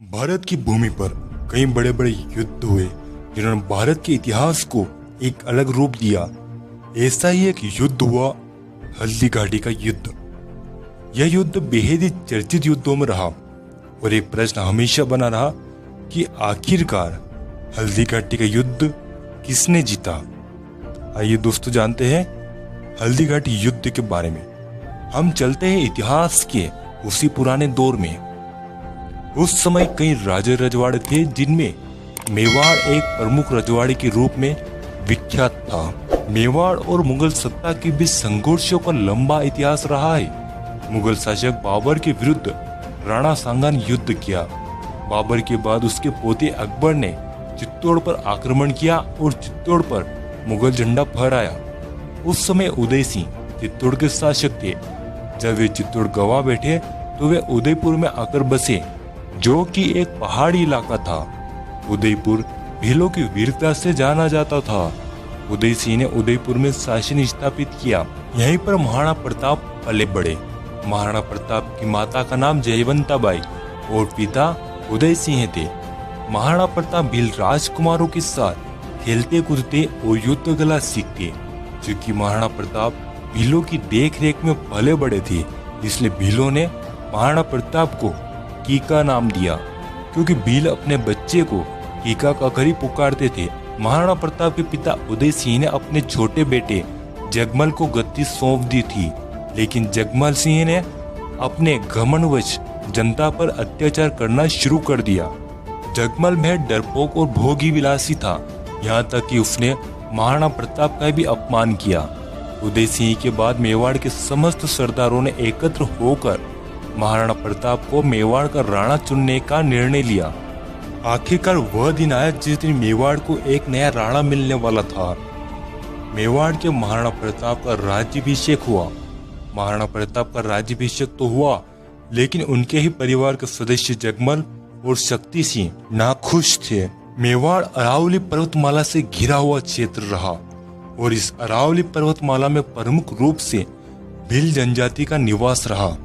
भारत की भूमि पर कई बड़े बड़े युद्ध हुए जिन्होंने भारत के इतिहास को एक अलग रूप दिया। ऐसा ही एक युद्ध हुआ हल्दी घाटी का युद्ध। यह युद्ध बेहद ही चर्चित युद्धों में रहा और एक प्रश्न हमेशा बना रहा कि आखिरकार हल्दी घाटी का युद्ध किसने जीता। आइए दोस्तों जानते हैं हल्दी घाटी युद्ध के बारे में। हम चलते हैं इतिहास के उसी पुराने दौर में। उस समय कई राजे रजवाड़े थे जिनमें मेवाड़ एक प्रमुख रजवाड़े के रूप में विख्यात था। मेवाड़ और मुगल सत्ता के बीच संघर्षों का लंबा इतिहास रहा है। मुगल शासक बाबर के विरुद्ध राणा सांगा ने युद्ध किया। बाबर के बाद उसके पोते अकबर ने चित्तौड़ पर आक्रमण किया और चित्तौड़ पर मुगल झंडा फहराया। उस समय उदय सिंह चित्तौड़ के शासक थे। जब वे चित्तौड़ गवा बैठे तो वे उदयपुर में आकर बसे, जो कि एक पहाड़ी इलाका था। उदयपुर भीलों की वीरता से जाना जाता था। उदय सिंह ने उदयपुर में शासन स्थापित किया। यहीं पर महाराणा प्रताप पले बढ़े। महाराणा प्रताप की माता का नाम जयवंता बाई और पिता उदय सिंह थे। महाराणा प्रताप भील राजकुमारों के साथ खेलते कूदते और युद्ध कला सीखते। क्योंकि महाराणा प्रताप भीलों की देख रेख में पले बड़े थे, इसलिए भीलों ने महाराणा प्रताप को कीका नाम दिया, क्योंकि भील अपने बच्चे को कीका कहकर ही पुकारते थे। महाराणा प्रताप के पिता उदय सिंह ने अपने छोटे बेटे जगमल को गद्दी सौंप दी थी, लेकिन जगमल सिंह ने अपने घमंडवश जनता पर अत्याचार करना शुरू कर दिया। जगमल में डरपोक और भोगी विलासी था, यहाँ तक कि उसने महाराणा प्रताप का भी अपमान किया। उदय सिंह के बाद मेवाड़ के समस्त सरदारों ने एकत्र होकर महाराणा प्रताप को मेवाड़ का राणा चुनने का निर्णय लिया। आखिरकार वह दिन आया जिस दिन मेवाड़ को एक नया राणा मिलने वाला था। मेवाड़ के महाराणा प्रताप का राज्याभिषेक हुआ। महाराणा प्रताप का राज्याभिषेक तो हुआ, लेकिन उनके ही परिवार के सदस्य जगमल और शक्ति सिंह नाखुश थे। मेवाड़ अरावली पर्वतमाला से घिरा हुआ क्षेत्र रहा और इस अरावली पर्वतमाला में प्रमुख रूप से भील जनजाति का निवास रहा।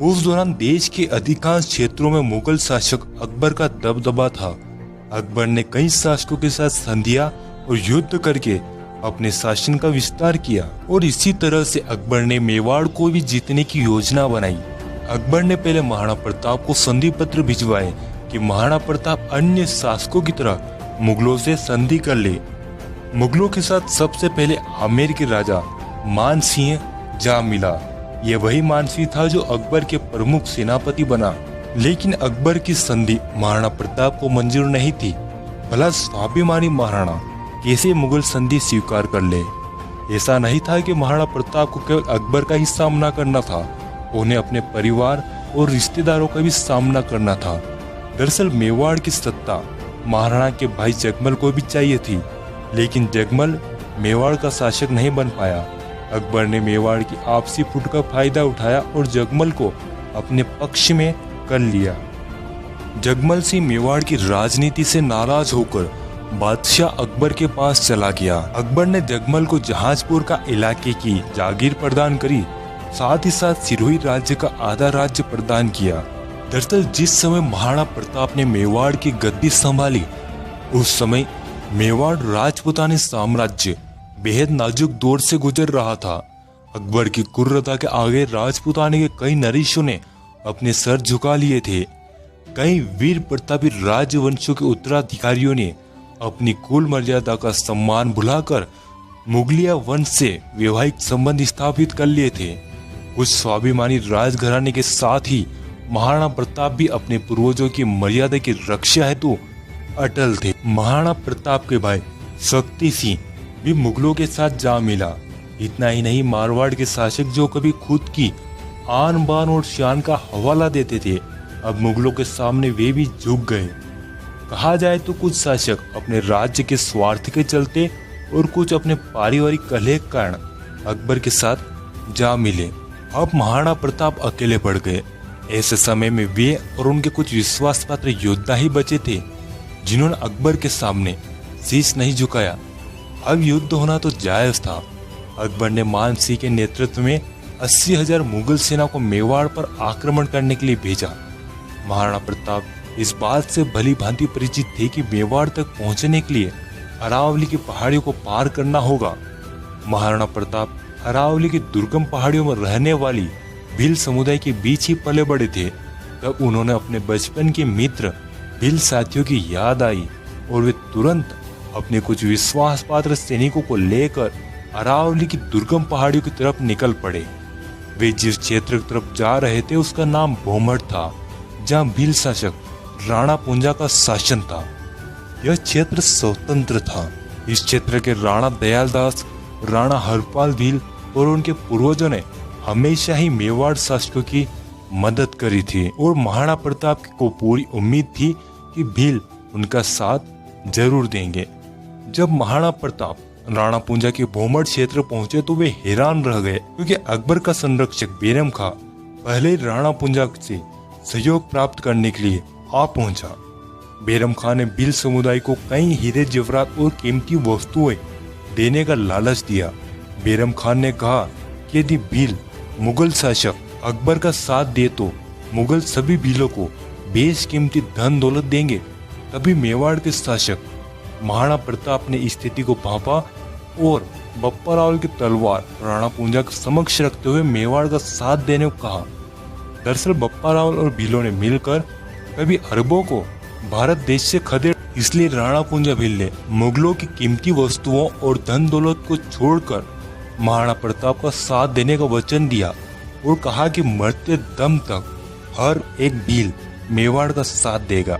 उस दौरान देश के अधिकांश क्षेत्रों में मुगल शासक अकबर का दबदबा था। अकबर ने कई शासकों के साथ संधियां और युद्ध करके अपने शासन का विस्तार किया और इसी तरह से अकबर ने मेवाड़ को भी जीतने की योजना बनाई। अकबर ने पहले महाराणा प्रताप को संधि पत्र भिजवाए कि महाराणा प्रताप अन्य शासकों की तरह मुगलों से संधि कर ले। मुगलों के साथ सबसे पहले आमेर के राजा मान सिंह जा मिला। यह वही मान सिंह था जो अकबर के प्रमुख सेनापति बना, लेकिन अकबर की संधि महाराणा प्रताप को मंजूर नहीं थी। भला स्वाभिमानी महाराणा कैसे मुगल संधि स्वीकार कर ले। ऐसा नहीं था कि महाराणा प्रताप को केवल अकबर का ही सामना करना था, उन्हें अपने परिवार और रिश्तेदारों का भी सामना करना था। दरअसल मेवाड़ की सत्ता महाराणा के भाई जगमल को भी चाहिए थी, लेकिन जगमल मेवाड़ का शासक नहीं बन पाया। अकबर ने मेवाड़ की आपसी फुट का फायदा उठाया और जगमल को अपने पक्ष में कर लिया। जगमल सिंह मेवाड़ की राजनीति से नाराज होकर बादशाह अकबर के पास चला गया। अकबर ने जगमल को जहाजपुर का इलाके की जागीर प्रदान करी, साथ ही साथ सिरोही राज्य का आधा राज्य प्रदान किया। दरअसल जिस समय महाराणा प्रताप ने मेवाड़ की गद्दी संभाली, उस समय मेवाड़ राजपूतानी साम्राज्य बेहद नाजुक दौर से गुजर रहा था। अकबर की क्रूरता के आगे राजपूतानी के कई नरीशों ने अपने सर झुका लिए थे। कई वीर प्रतापी राजवंशों के उत्तराधिकारियों ने अपनी कुल मर्यादा का सम्मान भुलाकर मुगलिया वंश से वैवाहिक संबंध स्थापित कर लिए थे। कुछ स्वाभिमानी राजघराने के साथ ही महाराणा प्रताप भी अपने पूर्वजों की मर्यादा की रक्षा हेतु अटल थे। महाराणा प्रताप के भाई शक्ति सिंह भी मुगलों के साथ जा मिला। इतना ही नहीं, मारवाड़ के शासक जो कभी खुद की आन बान और शान का हवाला देते थे, अब मुगलों के सामने वे भी झुक गए। कहा जाए तो कुछ शासक अपने राज्य के स्वार्थ के चलते और कुछ अपने पारिवारिक कलह के कारण अकबर के साथ जा मिले। अब महाराणा प्रताप अकेले पड़ गए। ऐसे समय में वे और उनके कुछ विश्वास पात्र योद्धा ही बचे थे, जिन्होंने अकबर के सामने शीश नहीं झुकाया। अब युद्ध होना तो जायज था। अकबर ने मान सिंह के नेतृत्व में 80,000 मुगल सेना को मेवाड़ पर आक्रमण करने के लिए भेजा। महाराणा प्रताप इस बात से भली भांति परिचित थे कि मेवाड़ तक पहुंचने के लिए अरावली की पहाड़ियों को पार करना होगा। महाराणा प्रताप अरावली की दुर्गम पहाड़ियों में रहने वाली भील समुदाय के बीच ही पले बड़े थे। तब उन्होंने अपने बचपन के मित्र भील साथियों की याद आई और वे तुरंत अपने कुछ विश्वास पात्र सैनिकों को लेकर अरावली की दुर्गम पहाड़ियों की तरफ निकल पड़े। वे जिस क्षेत्र की तरफ जा रहे थे उसका नाम भोमड़ था, जहाँ भील शासक राणा पुंजा का शासन था। यह क्षेत्र स्वतंत्र था। इस क्षेत्र के राणा दयालदास, राणा हरपाल भील और उनके पूर्वजों ने हमेशा ही मेवाड़ शासकों की मदद करी थी और महाराणा प्रताप को पूरी उम्मीद थी कि भील उनका साथ जरूर देंगे। जब महाराणा प्रताप राणा पुंजा के भोमड़ क्षेत्र पहुंचे तो वे हैरान रह गए, क्योंकि अकबर का संरक्षक बेरम खां पहले ही राणा पुंजा से सहयोग प्राप्त करने के लिए आ पहुंचा। बेरम खां ने भील समुदाय को कई हीरे जवाहरात और कीमती वस्तुएं देने का लालच दिया। बेरम खान ने कहा कि यदि भील मुगल शासक अकबर का साथ दे तो मुगल सभी भीलों को बेशकीमती धन दौलत देंगे। तभी मेवाड़ के शासक महाराणा प्रताप ने स्थिति को भांपा और बप्पा रावल की तलवार राणा पुंजा के समक्ष रखते हुए मेवाड़ का साथ देने को कहा। दरअसल बप्पा रावल और भीलों ने मिलकर कभी अरबों को भारत देश से खदेड़, इसलिए राणा पुंजा भील ने मुगलों की कीमती वस्तुओं और धन दौलत को छोड़कर महाराणा प्रताप का साथ देने का वचन दिया और कहा कि मरते दम तक हर एक भील मेवाड़ का साथ देगा।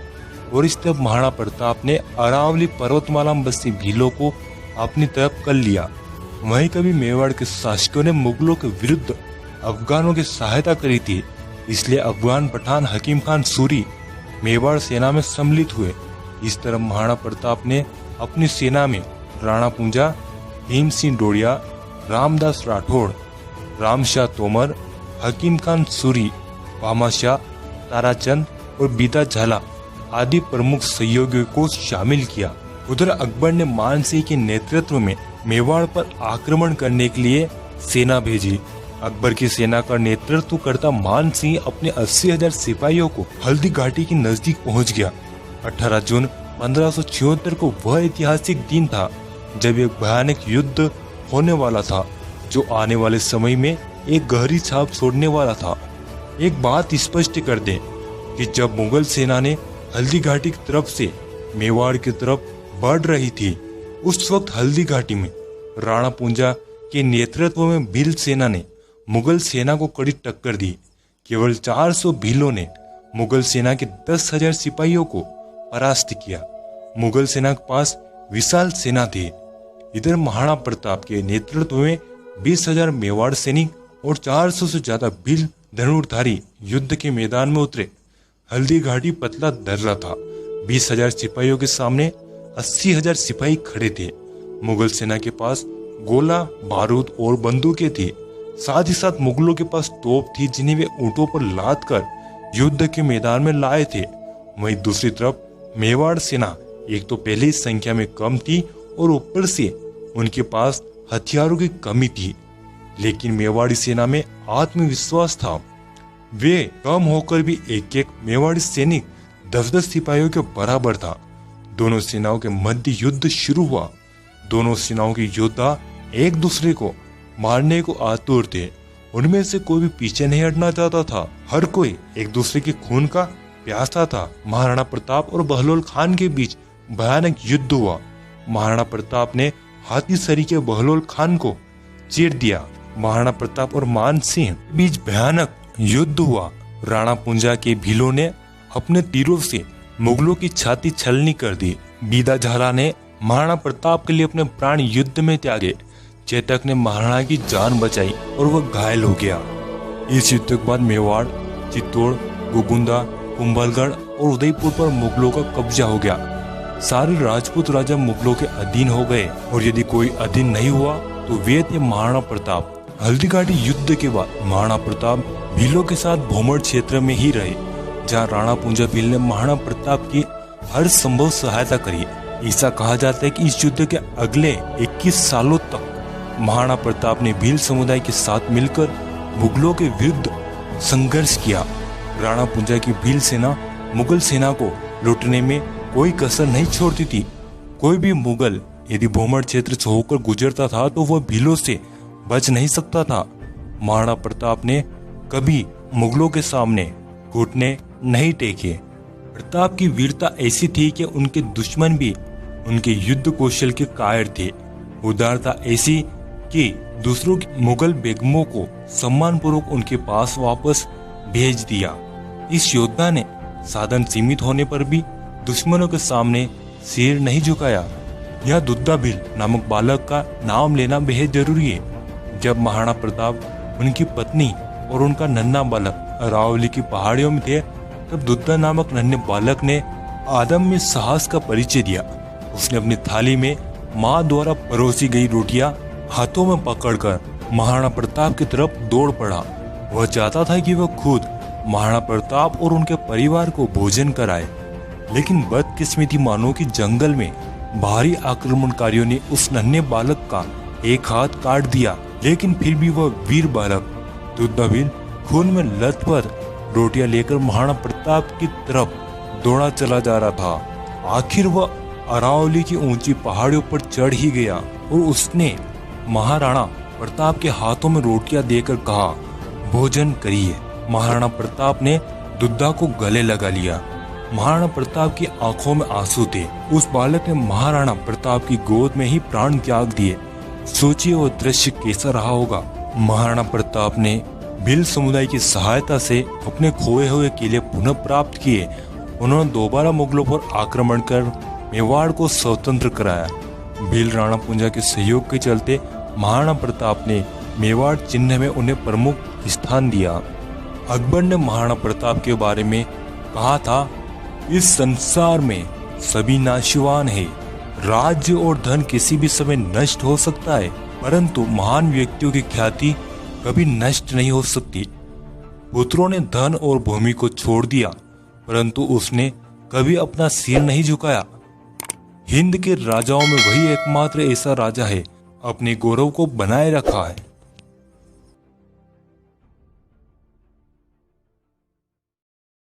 और इस तरह महाराणा प्रताप ने अरावली पर्वतमाला में बसी भीलों को अपनी तरफ कर लिया। वहीं कभी मेवाड़ के शासकों ने मुगलों के विरुद्ध अफगानों की सहायता करी थी, इसलिए अफगान पठान हकीम खान सूरी मेवाड़ सेना में सम्मिलित हुए। इस तरह महाराणा प्रताप ने अपनी सेना में राणा पुंजा, भीम सिंह डोड़िया, रामदास राठौड़, रामशाह तोमर, हकीम खान सूरी, भामाशाह, ताराचंद और बीदा झाला आदि प्रमुख सहयोगियों को शामिल किया। उधर अकबर ने मान सिंह के नेतृत्व में मेवाड़ पर आक्रमण करने के लिए सेना भेजी। अकबर की सेना का नेतृत्व करता मान सिंह अपने 80,000 सिपाहियों को हल्दी घाटी के नजदीक पहुंच गया। 18 जून 1576 को वह ऐतिहासिक दिन था जब एक भयानक युद्ध होने वाला था, जो आने वाले समय में एक गहरी छाप छोड़ने वाला था। एक बात स्पष्ट कर दें कि जब मुगल सेना ने हल्दी घाटी की तरफ से मेवाड़ की तरफ बढ़ रही थी, उस वक्त हल्दी घाटी में राणा पुंजा के नेतृत्व में भील सेना ने मुगल सेना को कड़ी टक्कर दी। केवल 400 भीलों ने मुगल सेना के 10,000 सिपाहियों को परास्त किया। मुगल सेना के पास विशाल सेना थी। इधर महाराणा प्रताप के नेतृत्व में 20,000 मेवाड़ सैनिक और 400 से ज्यादा भील धनुर्धारी युद्ध के मैदान में उतरे। हल्दी घाटी पतला दर्रा था। 20,000 सिपाहियों के सामने 80,000 सिपाही खड़े थे। मुगल सेना के पास गोला, बारूद और बंदूकें थी। साथ ही साथ मुगलों के पास तोप थी, जिन्हें वे ऊंटों पर लाद कर युद्ध के मैदान में लाए थे। वहीं दूसरी तरफ मेवाड़ सेना एक तो पहले ही संख्या में कम थी और ऊपर से उनके पास हथियारों की कमी थी। लेकिन मेवाड़ी सेना में आत्मविश्वास था। वे कम होकर भी एक एक मेवाड़ी सैनिक 10-10 सिपाहियों के बराबर था। दोनों सेनाओं के मध्य युद्ध शुरू हुआ। दोनों सेनाओं के योद्धा एक दूसरे को मारने को आतुर थे। उनमें से कोई भी पीछे नहीं हटना चाहता था। हर कोई एक दूसरे के खून का प्यासा था। महाराणा प्रताप और बहलोल खान के बीच भयानक युद्ध हुआ। महाराणा प्रताप ने हाथी सरी के बहलोल खान को चीर दिया। महाराणा प्रताप और मान सिंह के बीच भयानक युद्ध हुआ। राणा पुंजा के भीलों ने अपने तीरों से मुगलों की छाती छलनी कर दी। बीदा झाला ने महाराणा प्रताप के लिए अपने प्राण युद्ध में त्यागे। चेतक ने महाराणा की जान बचाई और वह घायल हो गया। इस युद्ध के बाद मेवाड़, चित्तौड़, गोगुंदा, कुंभलगढ़ और उदयपुर पर मुगलों का कब्जा हो गया। सारे राजपूत राजा मुगलों के अधीन हो गए और यदि कोई अधीन नहीं हुआ तो वे थे महाराणा प्रताप। हल्दी घाटी युद्ध के बाद महाराणा प्रताप भीलों के साथ भोमड़ क्षेत्र में ही रहे, जहाँ राणा पुंजा भील ने महाराणा प्रताप की हर संभव सहायता करी। ऐसा कहा जाता है कि इस युद्ध के अगले 21 सालों तक महाराणा प्रताप ने भील समुदाय के साथ मिलकर मुगलों के विरुद्ध संघर्ष किया राणा पुंजा की भील सेना मुगल सेना को लूटने में कोई कसर नहीं छोड़ती थी। कोई भी मुगल यदि भोमर क्षेत्र से होकर गुजरता था तो वह भीलों से बच नहीं सकता था। महाराणा प्रताप ने कभी मुगलों के सामने घुटने नहीं टेके। प्रताप की वीरता ऐसी थी कि उनके दुश्मन भी उनके युद्ध कौशल के कायर थे। उदारता ऐसी कि दूसरों की मुगल बेगमों को सम्मानपूर्वक उनके पास वापस भेज दिया। इस योद्धा ने साधन सीमित होने पर भी दुश्मनों के सामने सिर नहीं झुकाया। यह दुद्दा भील नामक बालक का नाम लेना बेहद जरूरी है। जब महाराणा प्रताप उनकी पत्नी और उनका नन्हा बालक अरावली की पहाड़ियों में थे, तब दुद्दा नामक नन्हे बालक ने आदम में साहस का परिचय दिया। उसने अपनी थाली में माँ द्वारा परोसी गई रोटियां हाथों में पकड़कर महाराणा प्रताप की तरफ दौड़ पड़ा। वह चाहता था कि वह खुद महाराणा प्रताप और उनके परिवार को भोजन कराए, लेकिन बदकिस्मती मानो कि जंगल में भारी आक्रमणकारियों ने उस नन्हे बालक का एक हाथ काट दिया। लेकिन फिर भी वह वीर बालक दुद्दा भील खून में लथपथ रोटियां लेकर महाराणा प्रताप की तरफ दौड़ा चला जा रहा था। आखिर वह अरावली की ऊंची पहाड़ियों पर चढ़ ही गया और उसने महाराणा प्रताप के हाथों में रोटियां देकर कहा, भोजन करिए। महाराणा प्रताप ने दुद्दा को गले लगा लिया। महाराणा प्रताप की आंखों में आंसू थे। उस बालक ने महाराणा प्रताप की गोद में ही प्राण त्याग दिए। सोचिए वह दृश्य कैसा रहा होगा। महाराणा प्रताप ने भील समुदाय की सहायता से अपने खोए हुए किले पुनः प्राप्त किए। उन्होंने दोबारा मुगलों पर आक्रमण कर मेवाड़ को स्वतंत्र कराया। भील राणा पुंजा के सहयोग के चलते महाराणा प्रताप ने मेवाड़ चिन्ह में उन्हें प्रमुख स्थान दिया। अकबर ने महाराणा प्रताप के बारे में कहा था, इस संसार में सभी नाशवान है। राज्य और धन किसी भी समय नष्ट हो सकता है, परंतु महान व्यक्तियों की ख्याति कभी नष्ट नहीं हो सकती। पुत्रों ने धन और भूमि को छोड़ दिया, परंतु उसने कभी अपना सिर नहीं झुकाया। हिंद के राजाओं में वही एकमात्र ऐसा राजा है अपने गौरव को बनाए रखा है।